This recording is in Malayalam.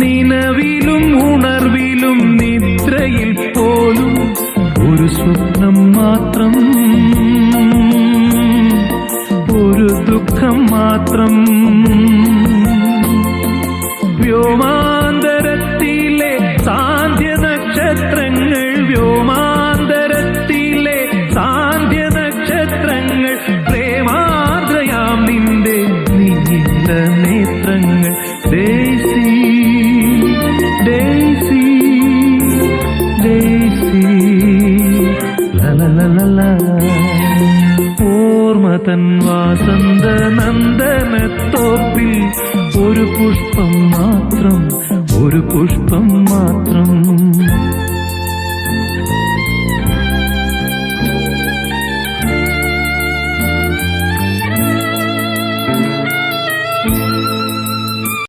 നിലവിലും ഉണർവിലും നിദ്രയിൽ പോലും ഒരു സ്വപ്നം മാത്രം, ഒരു ദുഃഖം മാത്രം. വ്യോമാന്തരത്തിലെ സാന്ധ്യ നക്ഷത്രങ്ങൾ, വ്യോമാന്തരത്തിലെ സാന്ധ്യ നക്ഷത്രങ്ങൾ, പ്രേമാർദ്രയാം നിന്റെ നീല നേത്രങ്ങൾ. ഡേസി ഡേസി ഡേസി ലലലല. ഓർമ്മതൻ വാസന്ത നന്ദനത്തോപ്പിൽ ഒരു പുഷ്പം മാത്രം, ഒരു പുഷ്പം മാത്രം.